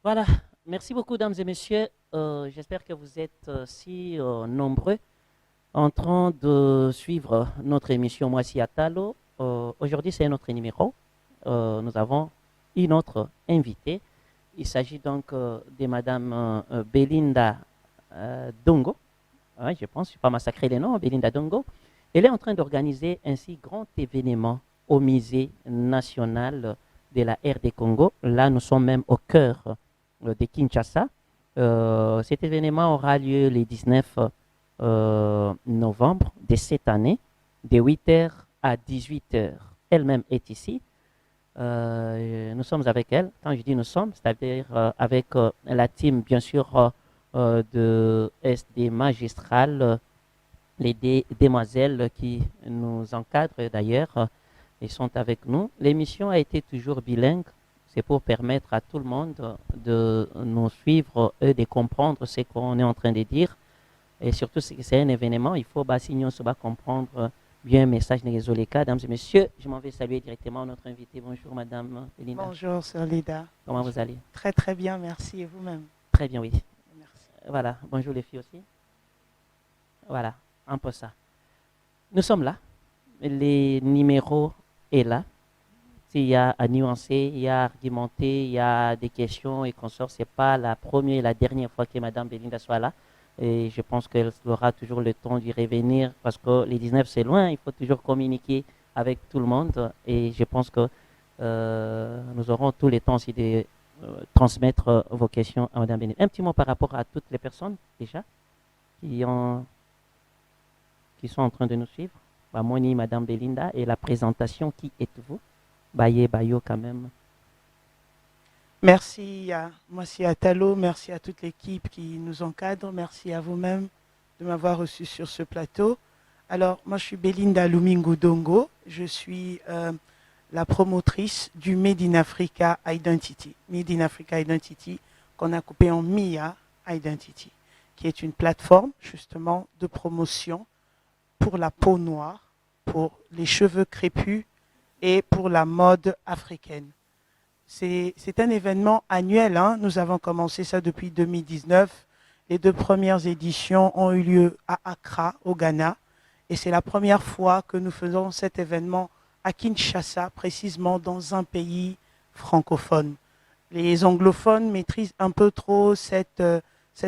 Voilà, merci beaucoup, dames et messieurs. J'espère que vous êtes si nombreux en train de suivre notre émission Moissi Atalo. Aujourd'hui, c'est notre numéro. Nous avons une autre invitée. Il s'agit donc de Madame Belinda Dongo. Ouais, je pense, je ne vais pas massacrer les noms, Belinda Dongo. Elle est en train d'organiser un si grand événement au musée national de la RD Congo. Là, nous sommes même au cœur de Kinshasa. Cet événement aura lieu le 19 novembre de cette année, de 8 heures à 18 heures. Elle-même est ici. Nous sommes avec elle. Quand je dis nous sommes, c'est-à-dire avec la team, bien sûr, de SD Magistral, les demoiselles qui nous encadrent d'ailleurs, ils sont avec nous. L'émission a été toujours bilingue. C'est pour permettre à tout le monde de nous suivre et de comprendre ce qu'on est en train de dire. Et surtout, c'est un événement, il faut signon se comprendre bien un message dans les cas. Mesdames et messieurs, je m'en vais saluer directement notre invité. Bonjour, Madame Belinda. Bonjour, Sœur Lida. Comment vous allez? Très très bien, merci. Et vous-même? Très bien, oui. Merci. Voilà, bonjour les filles aussi. Voilà, un peu ça. Nous sommes là. Les numéros est là. S'il y a à nuancer, il y a à argumenter, il y a des questions et consorts. Ce n'est pas la première et la dernière fois que Madame Belinda soit là. Et je pense qu'elle aura toujours le temps d'y revenir parce que les 19 c'est loin. Il faut toujours communiquer avec tout le monde. Et je pense que nous aurons tout le temps aussi de transmettre vos questions à Madame Belinda. Un petit mot par rapport à toutes les personnes déjà qui, ont, qui sont en train de nous suivre. Moni, Madame Belinda et la présentation. Qui êtes-vous? Baye Bayo quand même. Merci à Moissi Atalo, merci à toute l'équipe qui nous encadre, merci à vous-même de m'avoir reçu sur ce plateau. Alors, moi je suis Belinda Lumingu Dongo, je suis la promotrice du Made in Africa Identity. Made in Africa Identity qu'on a coupé en MIA Identity, qui est une plateforme justement de promotion pour la peau noire, pour les cheveux crépus et pour la mode africaine. C'est un événement annuel, hein. Nous avons commencé ça depuis 2019. Les deux premières éditions ont eu lieu à Accra, au Ghana. Et c'est la première fois que nous faisons cet événement à Kinshasa, précisément dans un pays francophone. Les anglophones maîtrisent un peu trop cette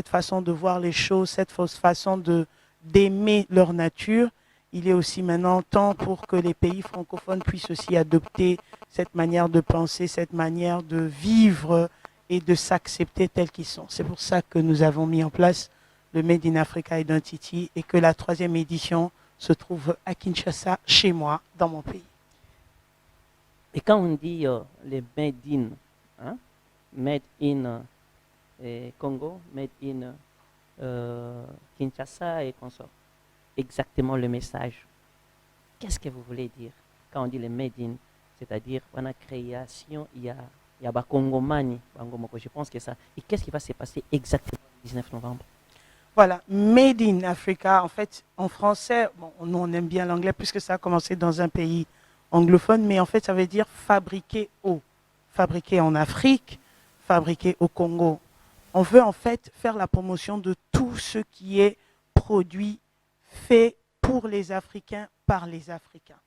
façon de voir les choses, cette fausse façon d'aimer leur nature. Il est aussi maintenant temps pour que les pays francophones puissent aussi adopter cette manière de penser, cette manière de vivre et de s'accepter tels qu'ils sont. C'est pour ça que nous avons mis en place le Made in Africa Identity et que la troisième édition se trouve à Kinshasa, chez moi, dans mon pays. Et quand on dit les made in, hein, made in Congo, made in Kinshasa et consort, exactement le message. Qu'est-ce que vous voulez dire quand on dit les made in? C'est-à-dire, on a création, il y a Bakongomani, je pense que ça. Et qu'est-ce qui va se passer exactement le 19 novembre? Voilà, Made in Africa, en fait, en français, bon, nous on aime bien l'anglais puisque ça a commencé dans un pays anglophone, mais en fait, ça veut dire fabriqué au, fabriqué en Afrique, fabriqué au Congo. On veut en fait faire la promotion de tout ce qui est produit fait pour les Africains, par les Africains.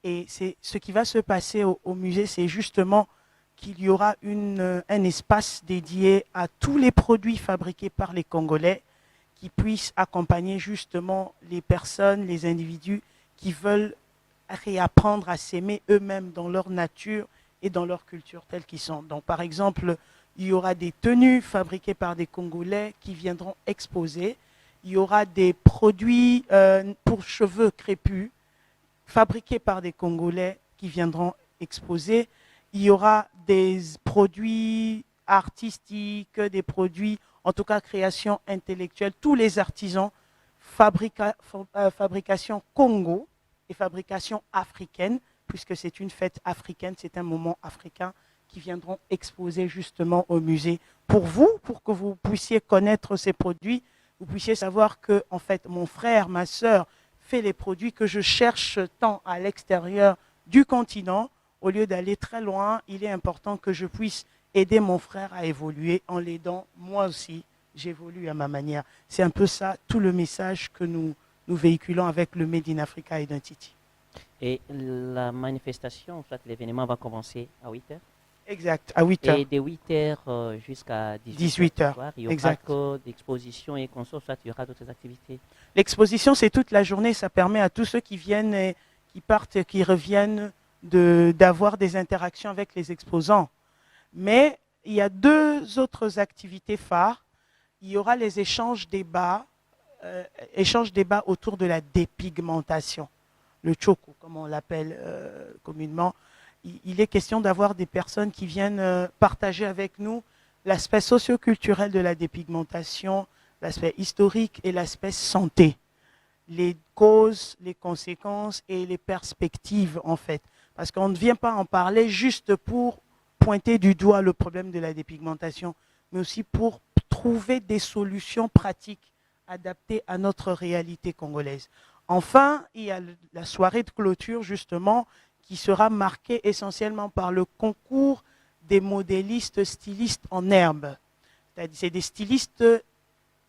Et c'est ce qui va se passer au musée, c'est justement qu'il y aura un espace dédié à tous les produits fabriqués par les Congolais qui puissent accompagner justement les personnes, les individus qui veulent réapprendre à s'aimer eux-mêmes dans leur nature et dans leur culture telle qu'ils sont. Donc par exemple, il y aura des tenues fabriquées par des Congolais qui viendront exposer. Il y aura des produits pour cheveux crépus fabriqués par des Congolais qui viendront exposer. Il y aura des produits artistiques, des produits, en tout cas création intellectuelle, tous les artisans, fabrication Congo et fabrication africaine, puisque c'est une fête africaine, c'est un moment africain, qui viendront exposer justement au musée pour vous, pour que vous puissiez connaître ces produits, vous puissiez savoir que, en fait, mon frère, ma sœur, fait les produits que je cherche tant à l'extérieur du continent. Au lieu d'aller très loin, il est important que je puisse aider mon frère à évoluer. En l'aidant, moi aussi, j'évolue à ma manière. C'est un peu ça, tout le message que nous véhiculons avec le Made in Africa Identity. Et la manifestation, soit l'événement va commencer à 8 heures. Exact, à 8 Et heures. de 8 heures jusqu'à 18 18 heures heures, ce soir, il y aura exact. que d'expositions et consorts, soit il y aura d'autres activités. L'exposition, c'est toute la journée. Ça permet à tous ceux qui viennent, et qui partent, et qui reviennent, d'avoir des interactions avec les exposants. Mais il y a deux autres activités phares. Il y aura les échanges débats autour de la dépigmentation, le choco, comme on l'appelle communément. Il est question d'avoir des personnes qui viennent partager avec nous l'aspect socio-culturel de la dépigmentation, l'aspect historique et l'aspect santé, les causes, les conséquences et les perspectives en fait. Parce qu'on ne vient pas en parler juste pour pointer du doigt le problème de la dépigmentation, mais aussi pour trouver des solutions pratiques adaptées à notre réalité congolaise. Enfin, il y a la soirée de clôture justement qui sera marquée essentiellement par le concours des modélistes stylistes en herbe. C'est des stylistes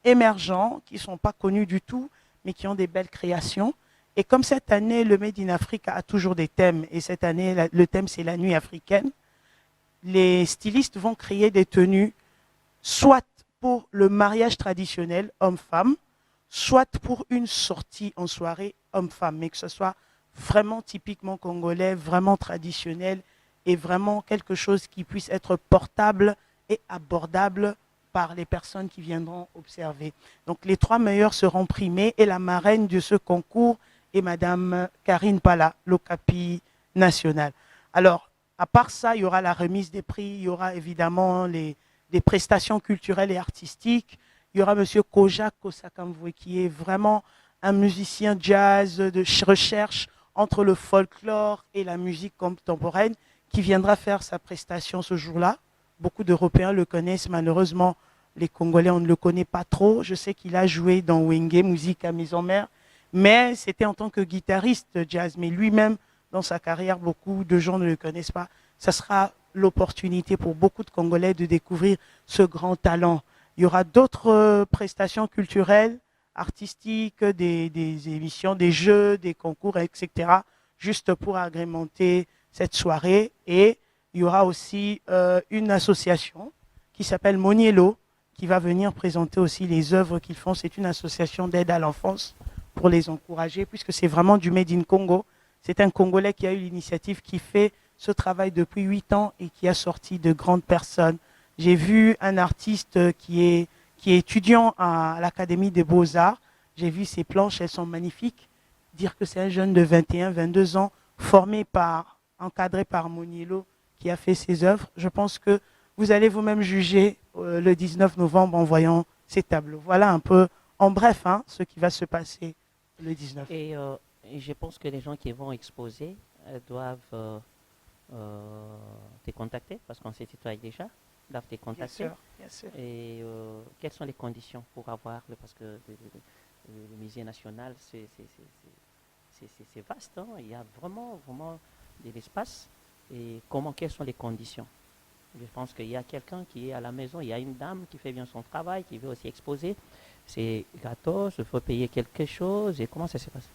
émergents qui ne sont pas connus du tout, mais qui ont des belles créations. Et comme cette année, le Made in Africa a toujours des thèmes, et cette année, le thème, c'est la nuit africaine, les stylistes vont créer des tenues, soit pour le mariage traditionnel homme-femme, soit pour une sortie en soirée homme-femme, mais que ce soit vraiment typiquement congolais, vraiment traditionnel, et vraiment quelque chose qui puisse être portable et abordable par les personnes qui viendront observer. Donc les 3 meilleurs seront primés et la marraine de ce concours est Madame Karine Pala, l'Okapi national. Alors, à part ça, il y aura la remise des prix, il y aura évidemment des prestations culturelles et artistiques. Il y aura Monsieur Kojak Kosakamvwe qui est vraiment un musicien jazz de recherche entre le folklore et la musique contemporaine qui viendra faire sa prestation ce jour-là. Beaucoup d'Européens le connaissent, malheureusement, les Congolais, on ne le connaît pas trop. Je sais qu'il a joué dans Wenge, musique à Maison Mère, mais c'était en tant que guitariste jazz. Mais lui-même, dans sa carrière, beaucoup de gens ne le connaissent pas. Ça sera l'opportunité pour beaucoup de Congolais de découvrir ce grand talent. Il y aura d'autres prestations culturelles, artistiques, des émissions, des jeux, des concours, etc., juste pour agrémenter cette soirée. Et il y aura aussi une association qui s'appelle Moniello, qui va venir présenter aussi les œuvres qu'ils font. C'est une association d'aide à l'enfance pour les encourager, puisque c'est vraiment du Made in Congo. C'est un Congolais qui a eu l'initiative, qui fait ce travail depuis 8 ans et qui a sorti de grandes personnes. J'ai vu un artiste qui est étudiant à l'Académie des Beaux-Arts. J'ai vu ses planches, elles sont magnifiques. Dire que c'est un jeune de 21, 22 ans, encadré par Moniello, qui a fait ses œuvres. Je pense que vous allez vous-même juger le 19 novembre en voyant ces tableaux. Voilà un peu, en bref, ce qui va se passer le 19. Et je pense que les gens qui vont exposer doivent te contacter, parce qu'on s'est tutoyé déjà, doivent te contacter. Bien sûr. Et quelles sont les conditions pour avoir, parce que le musée national, c'est vaste, hein, il y a vraiment, vraiment de l'espace. Et quelles sont les conditions? Je pense qu'il y a quelqu'un qui est à la maison, il y a une dame qui fait bien son travail, qui veut aussi exposer. C'est gratos, il faut payer quelque chose. Et comment ça se passe?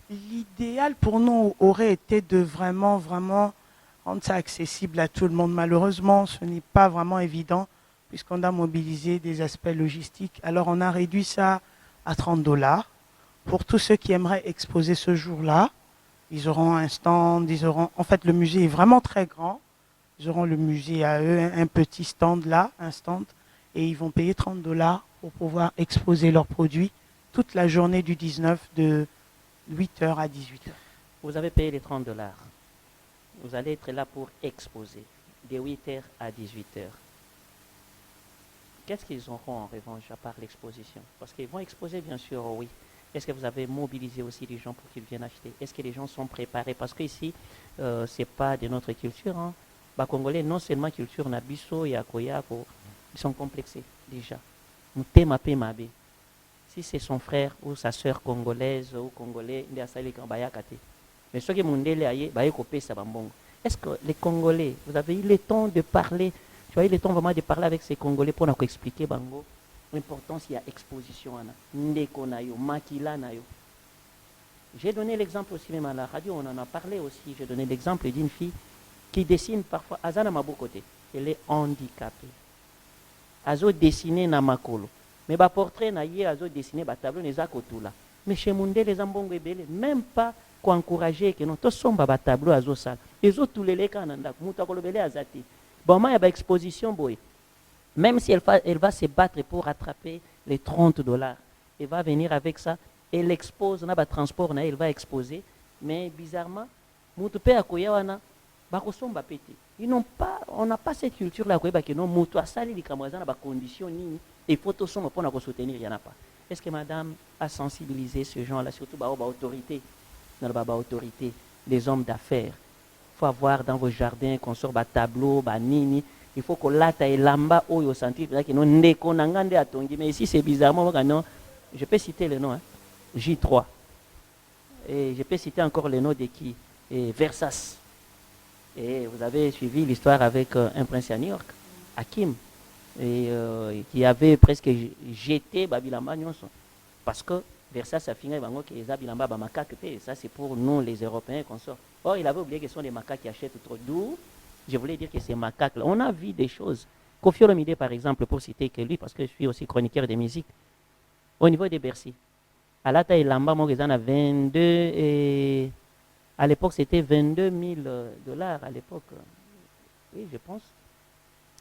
L'idéal pour nous aurait été de vraiment, vraiment rendre ça accessible à tout le monde. Malheureusement, ce n'est pas vraiment évident puisqu'on a mobilisé des aspects logistiques. Alors, on a réduit ça à $30 pour tous ceux qui aimeraient exposer ce jour-là. Ils auront un stand, en fait, le musée est vraiment très grand. Ils auront le musée à eux, un petit stand là, un stand, et ils vont payer $30 pour pouvoir exposer leurs produits toute la journée du 19 de 8h à 18h. Vous avez payé les $30. Vous allez être là pour exposer de 8h à 18h. Qu'est-ce qu'ils auront en revanche à part l'exposition? Parce qu'ils vont exposer, bien sûr, oui. Est-ce que vous avez mobilisé aussi les gens pour qu'ils viennent acheter? Est-ce que les gens sont préparés? Parce qu'ici, ce n'est pas de notre culture. Hein. Congolais, non seulement culture, Nabiso, Yakoyako, ils sont complexés déjà. Si c'est son frère ou sa soeur congolaise ou congolais, mais est-ce que les Congolais, vous avez eu le temps de parler? tu as eu le temps vraiment de parler avec ces Congolais pour nous expliquer bango l'importance il y a exposition ndeko na yo makila na yo. J'ai donné l'exemple aussi même à la radio, on en a parlé aussi. J'ai donné l'exemple d'une fille qui dessine parfois Azana Mabokote. Elle est handicapée. Azo dessiner na makolo. Mais ba portrait na yé azo dessiner ba tableau neza kotula. Mais chez Mundé les ambongo ebele même pas encourager que non to somba ba tableau azo sala. Ezo tulele kananda muta kolobele azati. Bon ma ya ba exposition boy. Même si elle va se battre pour rattraper les $30, elle va venir avec ça, elle expose, na ba transport na elle va exposer, mais bizarrement, mutu pe akoya wana ba kosomba pete. Ils n'ont pas, on n'a pas cette culture là que non mutu asali likamwaza na ba conditions nini et photo somba pour na ko soutenir, il y en a pas. Est-ce que madame a sensibilisé ces gens-là, surtout ba autorité, dans ba autorité, les hommes d'affaires. Il faut avoir dans vos jardins qu'on sort ba tableau, ba nini. Il faut que lata et lamba oyo sentir que non ndeko nangande atongi, mais ici c'est bizarrement non. Je peux citer le nom hein? J3 et je peux citer encore le nom de qui et Versas. Et vous avez suivi l'histoire avec un prince à New York, Hakim, et qui avait presque jeté Babilamba Nyonso parce que Versas a fini bango que Zabilamba ba macaque et ça c'est pour nous les Européens qu'on sort. Or il avait oublié que ce sont des macaques qui achètent trop d'où. Je voulais dire que ces macaques-là, on a vu des choses. Kofi Olomide, par exemple, pour citer que lui, parce que je suis aussi chroniqueur de musique, au niveau des Bercy, à la taille Lamba, mon résident a 22, et à l'époque, c'était $22,000 à l'époque. Oui, je pense.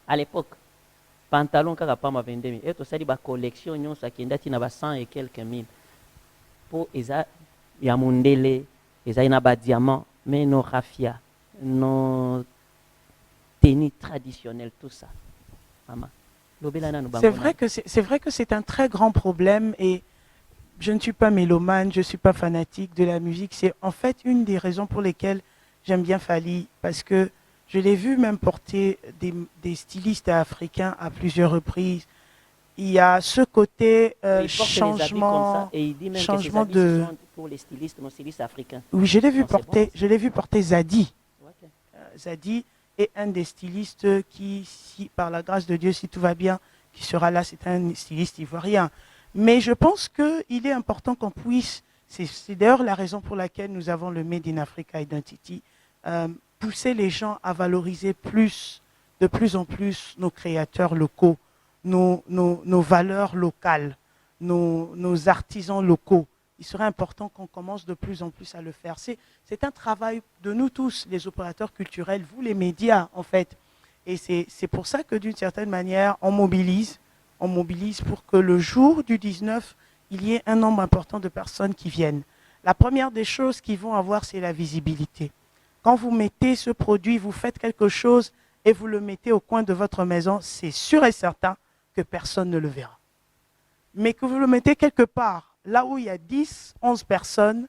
À l'époque, pantalon, carapam à 22 000. Et tout ça, il y a une collection, il y a 100 et quelques mille. Pour il y a Mundele, il y a diamant, mais nos raffia, nos tenue traditionnelle, tout ça. Maman. C'est vrai que c'est un très grand problème et je ne suis pas mélomane, je ne suis pas fanatique de la musique. C'est en fait une des raisons pour lesquelles j'aime bien Fally parce que je l'ai vu même porter des stylistes africains à plusieurs reprises. Il y a ce côté changement, et il dit même changement que de pour les stylistes, nos stylistes africains. Oui, je l'ai vu Non, porter, bon. je l'ai vu porter Zadi. Okay. Zadi est un des stylistes qui, si, par la grâce de Dieu, si tout va bien, qui sera là, c'est un styliste ivoirien. Mais je pense qu'il est important qu'on puisse, c'est d'ailleurs la raison pour laquelle nous avons le Made in Africa Identity, pousser les gens à valoriser de plus en plus nos créateurs locaux, nos valeurs locales, nos artisans locaux. Il serait important qu'on commence de plus en plus à le faire. C'est un travail de nous tous, les opérateurs culturels, vous les médias en fait. Et c'est pour ça que d'une certaine manière, on mobilise pour que le jour du 19, il y ait un nombre important de personnes qui viennent. La première des choses qu'ils vont avoir, c'est la visibilité. Quand vous mettez ce produit, vous faites quelque chose et vous le mettez au coin de votre maison, c'est sûr et certain que personne ne le verra. Mais que vous le mettez quelque part, là où il y a 10, 11 personnes,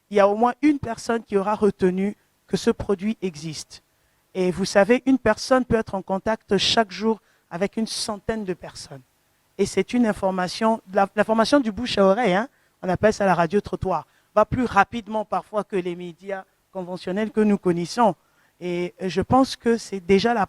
il y a au moins une personne qui aura retenu que ce produit existe. Et vous savez, une personne peut être en contact chaque jour avec une centaine de personnes. Et c'est une information, l'information du bouche à oreille, hein, on appelle ça la radio-trottoir, va plus rapidement parfois que les médias conventionnels que nous connaissons. Et je pense que c'est déjà le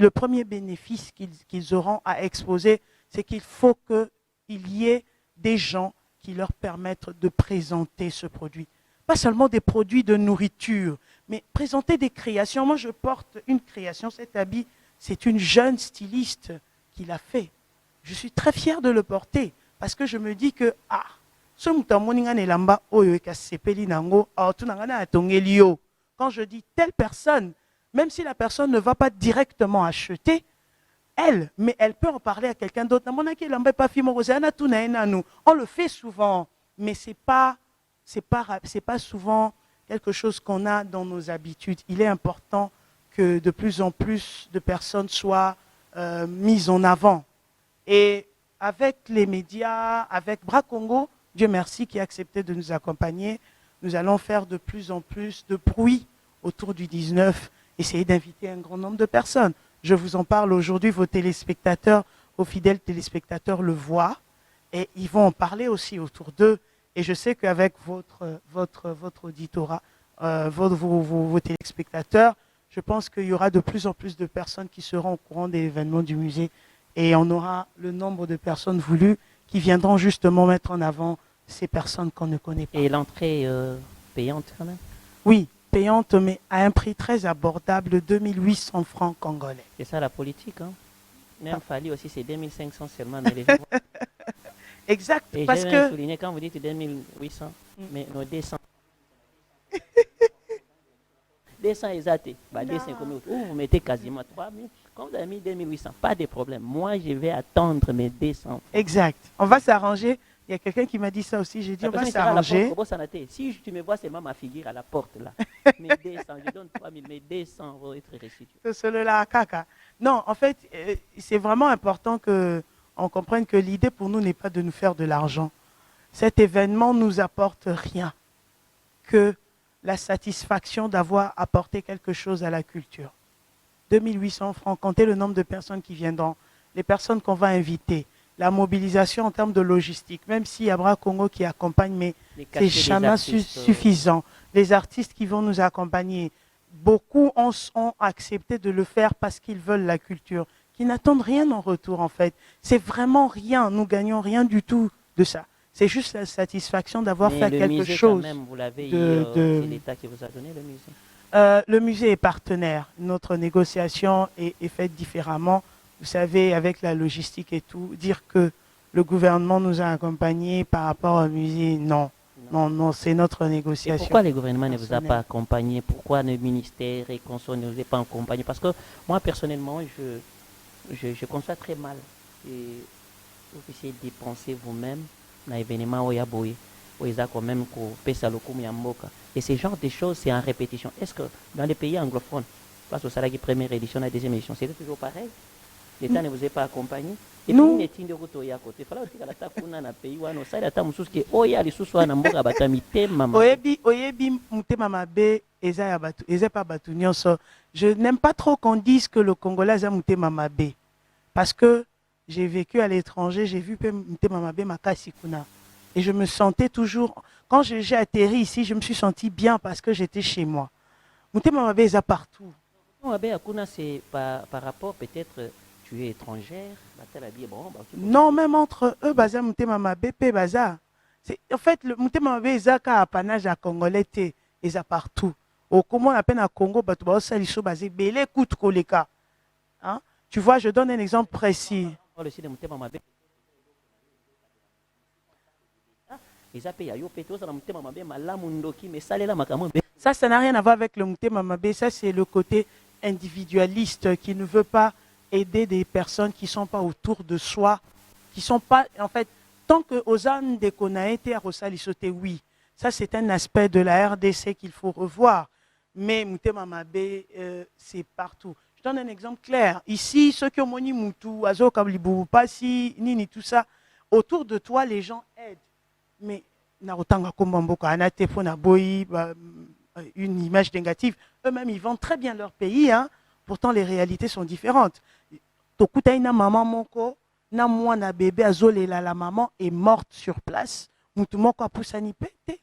premier bénéfice qu'ils auront à exposer, c'est qu'il faut qu'il y ait des gens qui leur permettent de présenter ce produit. Pas seulement des produits de nourriture, mais présenter des créations. Moi, je porte une création, cet habit, c'est une jeune styliste qui l'a fait. Je suis très fier de le porter parce que je me dis que, quand je dis telle personne, même si la personne ne va pas directement acheter, mais elle peut en parler à quelqu'un d'autre. On le fait souvent, mais c'est pas souvent quelque chose qu'on a dans nos habitudes. Il est important que de plus en plus de personnes soient mises en avant. Et avec les médias, avec Bras Congo, Dieu merci qui a accepté de nous accompagner, nous allons faire de plus en plus de bruit autour du 19, essayer d'inviter un grand nombre de personnes. Je vous en parle aujourd'hui, vos téléspectateurs, vos fidèles téléspectateurs le voient et ils vont en parler aussi autour d'eux. Et je sais qu'avec votre auditorat, vos téléspectateurs, je pense qu'il y aura de plus en plus de personnes qui seront au courant des événements du musée et on aura le nombre de personnes voulues qui viendront justement mettre en avant ces personnes qu'on ne connaît pas. Et l'entrée payante quand même. Oui, payante, mais à un prix très abordable, 2800 francs congolais. C'est ça la politique. Hein. Même Fali aussi, c'est 2500 seulement. Mais les gens... Exact, Et parce j'ai même que... souligné quand vous dites 2800, mais nos 200. 200 exact. Bah, 200 combien? Vous mettez quasiment 3000. Quand vous avez mis 2800, pas de problème. Moi, je vais attendre mes 200. Exact. On va s'arranger. Il y a quelqu'un qui m'a dit ça aussi. J'ai dit, on va s'arranger. Si tu me vois, c'est moi ma figure à la porte là. Mes 200, je donne 3000, mes 200 vont être restitués. Celui-là, caca. Non, en fait, c'est vraiment important qu'on comprenne que l'idée pour nous n'est pas de nous faire de l'argent. Cet événement ne nous apporte rien que la satisfaction d'avoir apporté quelque chose à la culture. 2800 francs, comptez le nombre de personnes qui viendront, les personnes qu'on va inviter, la mobilisation en termes de logistique, même s'il y a Bras Congo qui accompagne, mais c'est jamais suffisant. Les artistes qui vont nous accompagner, beaucoup ont accepté de le faire parce qu'ils veulent la culture, qui n'attendent rien en retour en fait. C'est vraiment rien, nous gagnons rien du tout de ça. C'est juste la satisfaction d'avoir fait quelque chose. Même, vous l'avez c'est l'État qui vous a donné le musée. Le musée est partenaire. Notre négociation est faite différemment. Vous savez, avec la logistique et tout, dire que le gouvernement nous a accompagnés par rapport au musée, non. Non, c'est notre négociation. Et pourquoi le gouvernement ne vous a pas accompagné? Pourquoi le ministère et Conso ne vous a pas accompagné? Parce que moi, personnellement, je conçois très mal. Et vous essayez de dépenser vous-même dans l'événement où il y a boy. Quand même et ce genre de choses, c'est en répétition. Est-ce que dans les pays anglophones, place au Salagi première édition, la deuxième édition, c'était toujours pareil? L'État ne vous a pas accompagné? Et puis, il y a de retour à côté. Il fallait que la pays où on a ça, mususu que oya les sous na mboka batamite mama. Oyebi mutema mabe eza ya batu, eza pas batu nyonso. Je n'aime pas trop qu'on dise que le Congolais a mutema mabe parce que j'ai vécu à l'étranger, j'ai vu mutema mabe makasi kuna. Et je me sentais toujours, quand j'ai atterri ici, je me suis senti bien parce que j'étais chez moi. Mutema mabe eza partout. C'est par rapport peut-être tu es étrangère. Non, même entre eux, baza mutema mabe pe baza. En fait, le mutema mabe eza ka apanage à Congolais te, eza partout. Au comment on appelle à Congo, batu ba saliso bazé belé kout koleka. Hein? Tu vois, je donne un exemple précis. Ça n'a rien à voir avec le mutema mabe. Ça, c'est le côté individualiste qui ne veut pas aider des personnes qui ne sont pas autour de soi, qui ne sont pas, en fait, tant que Ozan de Konaete à Rosalisote, oui, ça c'est un aspect de la RDC qu'il faut revoir. Mais Mutema Mabe, c'est partout. Je donne un exemple clair. Ici, ceux qui ont moni Moutou, Azo Kablibou, Passi, Nini, tout ça, autour de toi, les gens aident. Mais Narotanga Kombamboka, Anate Fonaboyi, une image négative, eux-mêmes, ils vendent très bien leur pays, hein. Pourtant, les réalités sont différentes. Tokutaina maman moko, na mwana bébé azolela, la maman est morte sur place. Moutumoko a poussani pété.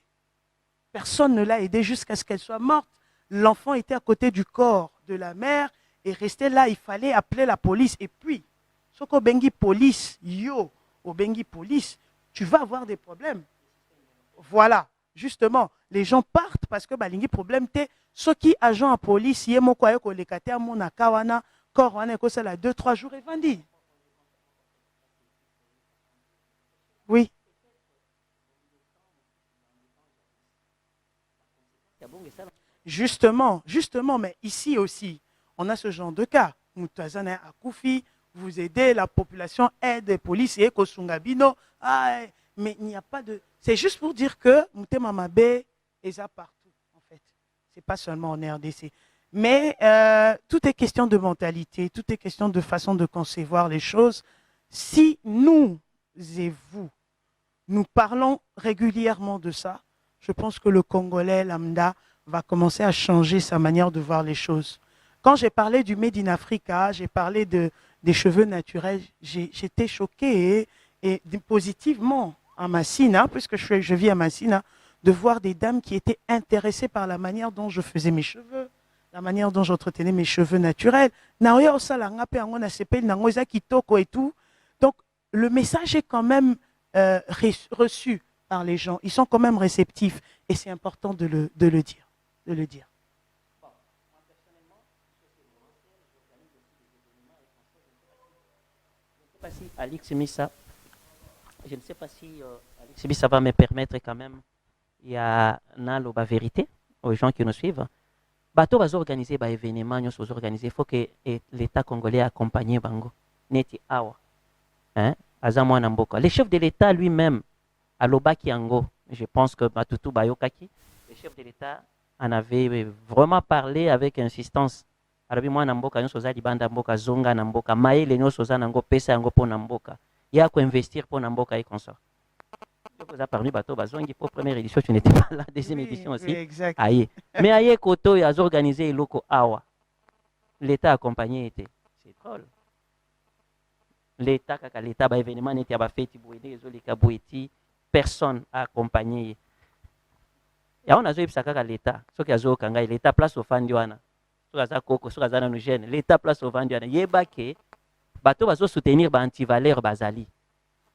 Personne ne l'a aidé jusqu'à ce qu'elle soit morte. L'enfant était à côté du corps de la mère et restait là. Il fallait appeler la police. Et puis, soko bengi police, yo, au bengi police, tu vas avoir des problèmes. Voilà, justement, les gens partent parce que balingi problème te. Ceux qui agent à police, yé moko ayoko lekate a mona kawana, corps wana eko sala 2-3 jours et vendi. Oui. Justement, mais ici aussi, on a ce genre de cas. Moutazana à Koufi, vous aidez, la population aide, les policiers, Kosungabino, mais il n'y a pas de... C'est juste pour dire que Moutema Mabe est ça partout, en fait. Ce n'est pas seulement en RDC. Mais tout est question de mentalité, tout est question de façon de concevoir les choses. Si nous et vous, nous parlons régulièrement de ça, je pense que le Congolais lambda va commencer à changer sa manière de voir les choses. Quand j'ai parlé du Made in Africa, j'ai parlé des cheveux naturels, j'étais choquée et positivement à Massina, puisque je vis à Massina, de voir des dames qui étaient intéressées par la manière dont je faisais mes cheveux, la manière dont j'entretenais mes cheveux naturels. Naoya osala nga pe yango na sepeli nango eza kitoko et tout. Donc, le message est quand même reçu par les gens. Ils sont quand même réceptifs et c'est important de le dire. De le dire. Je ne sais pas si Alix Missa, je ne sais pas si Alix Missa va me permettre quand même, il y a la vérité aux gens qui nous suivent. Bateau va organiser des événements, nous organiser. Il faut que l'État congolais accompagne Bango. Neti awa. Hein? Azamwa Namboka. Le chef de l'État lui-même, à Lobaki Ango, je pense que Matutu Bayokaki, le chef de l'État en avait vraiment parlé avec insistance. Alors, moi, Namboka, nous sommes Banda Mboka, Zonga Namboka, Maïle, nous sommes Nango, Pesa Ango pour Namboka. Il y a qu'à investir pour Namboka et consort. Je vous ai parlé bateau Bazongi pour première édition, tu n'étais pas là, deuxième édition aussi. Oui, exact. Aïe. Mais Aïe Koto, il a organisé Loko Awa. L'État accompagné était. C'est drôle. L'État, quand l'État a événement, n'était pas fait, personne a accompagné. Et on a joué à l'État. Ce qui a joué au l'État place au Fandiwana. L'État place au Fandiwana. Yébake, bateau va soutenir anti-valeur Bazali.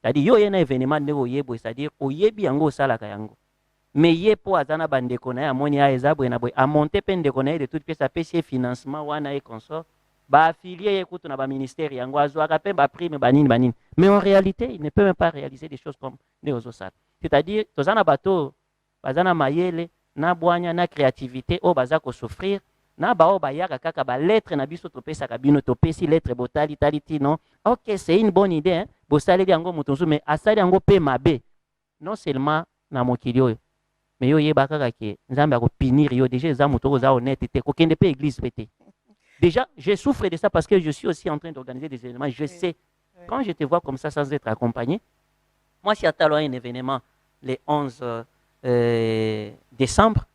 C'est-à-dire, yo yena événement ne oyebo, c'est-à-dire, oyebi yango salaka yango. Mais yé po azana bandeko na ya moni a ezabo na boy a monter pendeko na de toute pièce a pêcher financement wana et consort. Ba affilié écoute na ba ministère yango azwaka pe ba prime banini. Mais en réalité, il ne peut même pas réaliser des choses comme les autres salles. C'est-à-dire, tozana bato, bazana mayele, na boanya na créativité o bazako souffrir. Na ba o bayaka kaka ba lettre na biso topesa kabino topesi lettre botali taliti non. OK, c'est une bonne idée hein. Bosali yango mutonzo mais asali yango pe mabe. Non seulement na mokili oyo. Mais yo yebaka kaka nzambe akopinir yo déjà za muto za honnête te ko kende pe église pété. Déjà, je souffre de ça parce que je suis aussi en train d'organiser des événements, je sais. Quand je te vois comme ça sans être accompagné, moi si à Talo un événement le 11 décembre,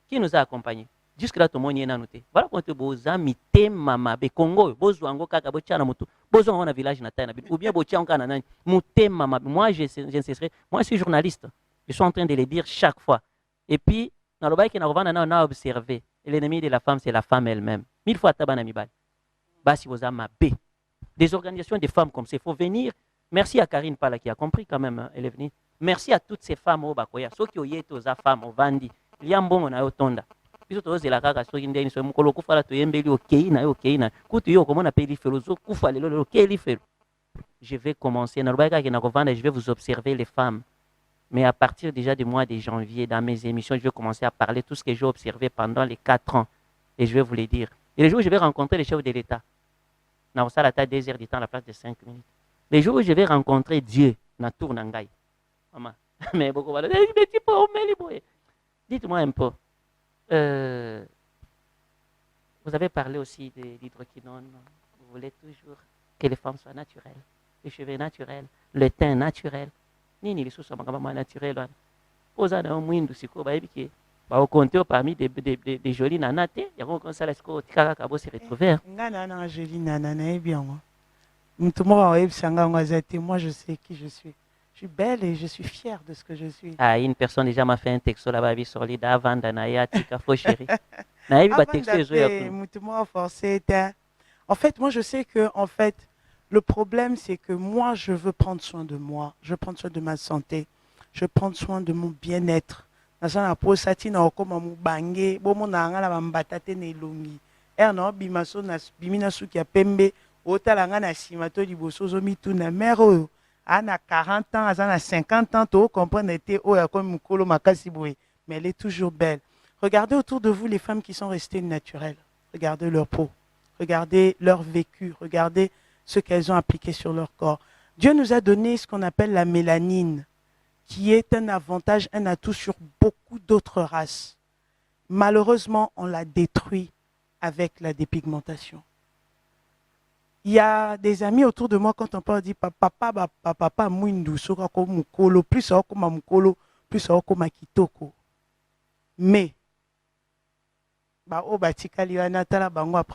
qui nous a accompagnés? Jusque-là, tout le monde y est noté. Voilà quand tu as mis mama be Congo, bozo kaka bochana mutu, bozo on a village na taina, ou bien bochana kana nani, muté mama. Moi, je cesserai. Moi, je suis journaliste. Je suis en train de le dire chaque fois. Et puis, dans le bail qui on a observé, l'ennemi de la femme, c'est la femme elle-même. 1000 fois tabana mibal. Basi vous mabé. Des organisations de femmes comme ça, il faut venir. Merci à Karine Pala qui a compris quand même, hein, elle est venue. Merci à toutes ces femmes au Bakoya. Ceux qui ont été aux femmes, au Vandi. Il y a un bon on a autonda. Biso tozo la kaka so indeni so mukolo kufala to yembeli okei na kutu yo comment on appelle philosophe kufa lelo okei felo. Je vais commencer na rubaika ki na kovanda, je vais vous observer les femmes. Mais à partir déjà du mois de janvier dans mes émissions, je vais commencer à parler tout ce que j'ai observé pendant les 4 ans et je vais vous le dire. Et les jours où je vais rencontrer les chefs de l'État. Na osala ta 2 heures du temps à la place de 5 minutes. Les jours où je vais rencontrer Dieu na tour nangai. Maman, mais beaucoup va dire mais tu peux omeli boy. Dites-moi un peu. Vous avez parlé aussi de l'hydroquinone. Vous voulez toujours que les femmes soient naturelles, les cheveux naturels, le teint naturel. Nini les choses sont naturelles. Aux années au moins, siko baïbiki. Bah, au compte parmi des jolies nanates, il y a encore ça, est-ce que Tikaka Kabo s'est retrouvé? Nana, jolie nana, et bien. Moi, je sais qui je suis. Je suis belle et je suis fière de ce que je suis. Ah, une personne déjà m'a fait un texto là-bas, solide, avant d'Anaya, Tika, faux chéri. En fait, moi, je sais que, en fait, le problème, c'est que moi, je veux prendre soin de moi. Je veux prendre soin de ma santé. Je veux prendre soin de mon bien-être. Nasana po satina okoma mubange bomo na ngala bambatate ne longi erno bimaso na bimina suki ya pembe otala ngana simato liboso zo mituna mère oyo ana 40 ans azana 50 ans to comprendre était oyo comme mukolo makasi boye mais elle est toujours belle. Regardez autour de vous les femmes qui sont restées naturelles. Regardez leur peau, regardez leur vécu, regardez ce qu'elles ont appliqué sur leur corps. Dieu nous a donné ce qu'on appelle la mélanine, qui est un avantage, un atout sur beaucoup d'autres races. Malheureusement, on l'a détruit avec la dépigmentation. Il y a des amis autour de moi, quand on parle, dit papa, mwindu, sokako mukolo, plus okoma mukolo, plus okoma kitoko. Mais, après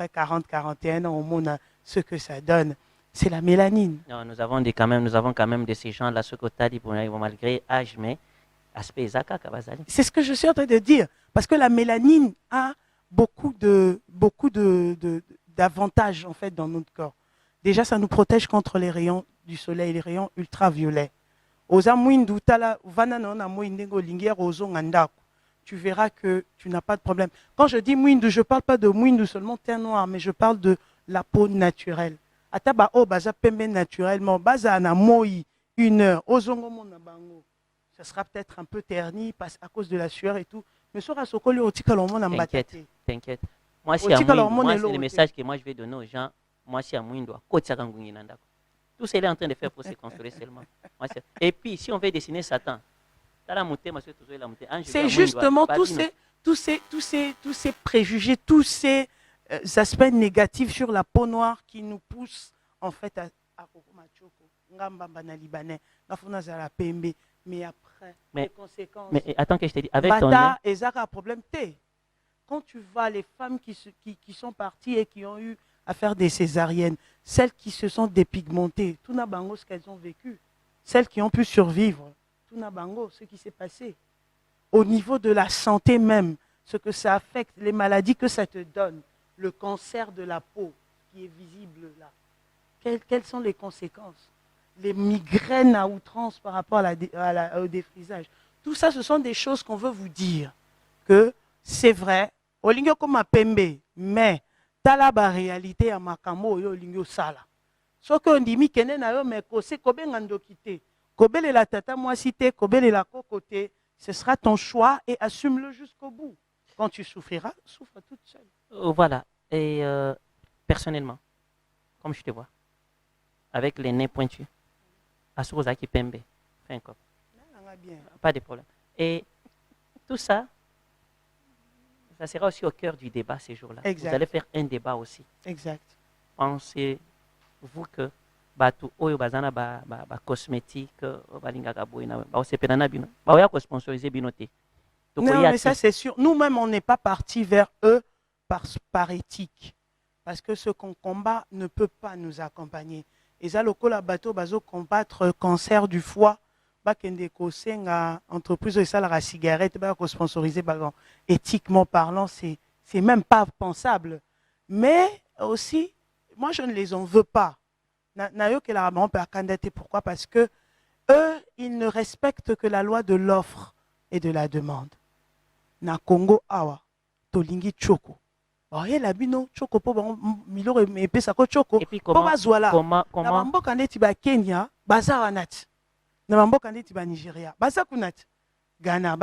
40-41 ans, au monde, ce que ça donne, c'est la mélanine. Non, nous avons quand même de ces gens-là, ce côté malgré âge, mais aspect Zaka Kabazali. C'est ce que je suis en train de dire. Parce que la mélanine a d'avantages en fait dans notre corps. Déjà, ça nous protège contre les rayons du soleil, les rayons ultraviolets. Tu verras que tu n'as pas de problème. Quand je dis mwindu, je ne parle pas de mwindu seulement teint noir, mais je parle de la peau naturelle. Ataba o baza pembe naturellement, baza na moi 1 heure, ozongo mona bango. Ça sera peut-être un peu terni à cause de la sueur et tout. Mais sur la sokoli otika lo mona mbatate. T'inquiète. Moi, c'est le message que moi je vais donner aux gens. Moi, c'est à Mouindo. Tout ce qu'il est en train de faire pour se consoler seulement. Et puis, si on veut dessiner Satan, c'est justement tous ces préjugés, tous ces aspects négatifs sur la peau noire qui nous poussent en fait à mais après, les conséquences. Mais attends que je te dise, avec ton problème quand tu vois les femmes qui sont parties et qui ont eu à faire des césariennes, celles qui se sont dépigmentées, tout n'a bango ce qu'elles ont vécu, celles qui ont pu survivre, tout n'a bango ce qui s'est passé. Au niveau de la santé même, ce que ça affecte, les maladies que ça te donne, le cancer de la peau qui est visible là, quelles sont les conséquences? Les migraines à outrance par rapport au défrisage. Tout ça, ce sont des choses qu'on veut vous dire. Que c'est vrai, olingo comme pembe, mais talaba réalité à makamo yo olingo sala. Ce qu'on dit mi kene na yo meko c'est kobe ngando kité. Kobele la tata moi cité, kobele la cocoté, ce sera ton choix et assume-le jusqu'au bout. Quand tu souffriras, souffre toute seule. Voilà. Et personnellement, comme je te vois, avec les nez pointus, Asuroza qui pembe, fin cop. Pas de problème. Et tout ça, ça sera aussi au cœur du débat ces jours-là. Vous allez faire un débat aussi. Exact. Pensez-vous que batu oyo bazana ba cosmétique balingaka boyina ba osepelana bino ba oya ko sponsoriser binoté. Non, mais ça c'est sûr. Nous-mêmes on n'est pas partis vers eux par éthique. Parce que ce qu'on combat ne peut pas nous accompagner. Et ça, le la bateau bazo combattre cancer du foie, bakende ko senga entreprise et ça la cigarette ba ko sponsoriser éthiquement parlant, c'est même pas pensable. Mais aussi, moi je ne les en veux pas. Nayo que la maman peut candidater pourquoi? Parce que eux, ils ne respectent que la loi de l'offre et de la demande. Na Congo awa tolingi choko. Et puis comment Kenya, Nigeria, Ghana,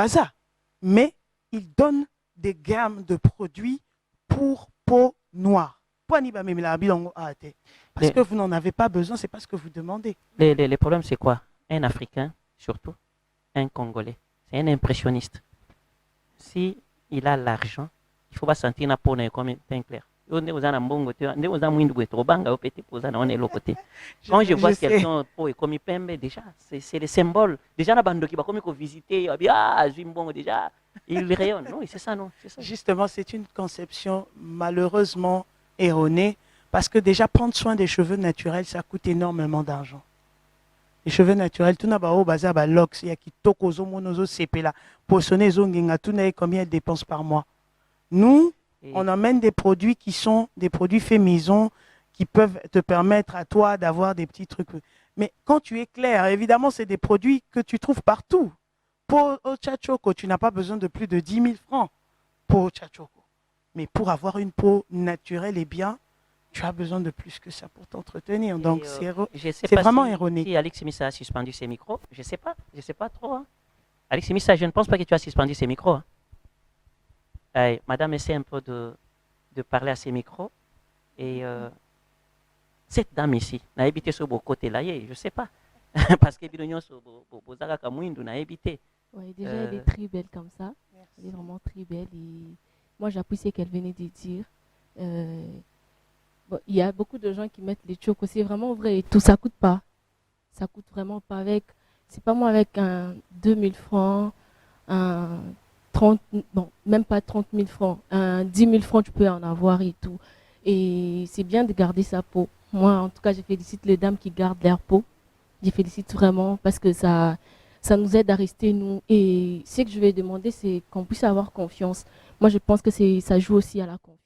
mais ils donnent des gammes de produits pour peau noire. Parce que vous n'en avez pas besoin, c'est pas ce que vous demandez. Les problèmes, c'est quoi? Un Africain, surtout, un Congolais, c'est un impressionniste. Si il a l'argent, il faut pas sentir na peau comme teint clair. Quand je vois quelqu'un peau et comme pembe déjà, c'est le symbole. Déjà na bando qui va comme visiter, déjà, il rayonne. Non, c'est ça non, c'est ça. Justement, c'est une conception malheureusement erronée parce que déjà prendre soin des cheveux naturels, ça coûte énormément d'argent. Les cheveux naturels, tout n'a pas au bazar ba lox, il y a qui toko zo monozo sepela, poissonner zo ngenga tout n'a combien elle dépense par mois. Nous, on emmène des produits qui sont des produits faits maison, qui peuvent te permettre à toi d'avoir des petits trucs. Mais quand tu es clair, évidemment, c'est des produits que tu trouves partout. Pour Ochachoko, tu n'as pas besoin de plus de 10 000 francs pour Ochachoko. Mais pour avoir une peau naturelle et bien, tu as besoin de plus que ça pour t'entretenir. Donc, c'est vraiment erroné. Si Alex Missa a suspendu ses micros, je ne sais pas trop. Hein. Alex Missa, je ne pense pas que tu as suspendu ses micros. Hein. Madame essaie un peu de parler à ses micros. Et cette dame ici, n'a habité sur le côté là, je ne sais pas. Parce que n'a habité. Oui, déjà, elle est très belle comme ça. Merci. Elle est vraiment très belle. Et moi, j'appuie ce qu'elle venait de dire. Bon, il y a beaucoup de gens qui mettent les chocos. C'est vraiment vrai. Et tout, ça ne coûte pas. Ça ne coûte vraiment pas avec. C'est pas moi avec un 2000 francs, un 30, bon, même pas 30 000 francs, 10 000 francs, tu peux en avoir et tout. Et c'est bien de garder sa peau. Moi, en tout cas, je félicite les dames qui gardent leur peau. Je félicite vraiment parce que ça nous aide à rester nous. Et ce que je vais demander, c'est qu'on puisse avoir confiance. moi je pense que ça joue aussi à la confiance.